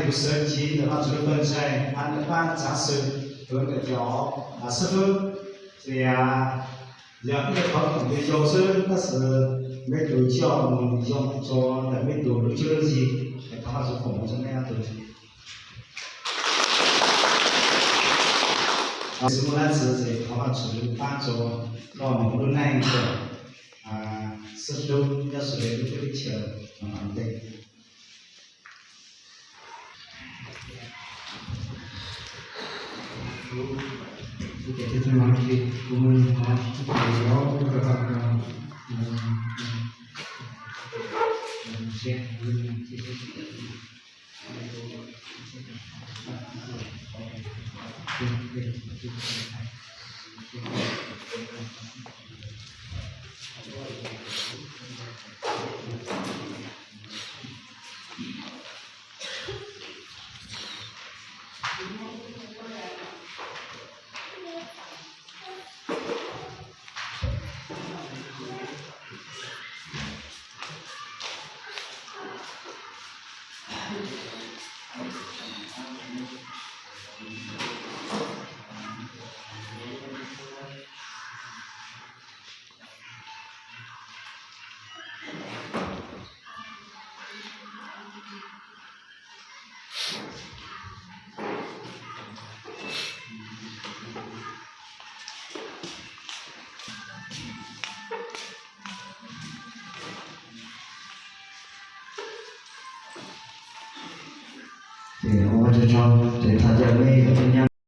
不升级的话，就是本身按的班假设分个角师傅这样两个考统的教授，那是没有教我们用做的没有就是他是我们是那样的。是我那次在他们处理帮助到我们那一个师傅要是来这里去对。Jadi terima kasih kemudian beliau berkata我就说对他这每一个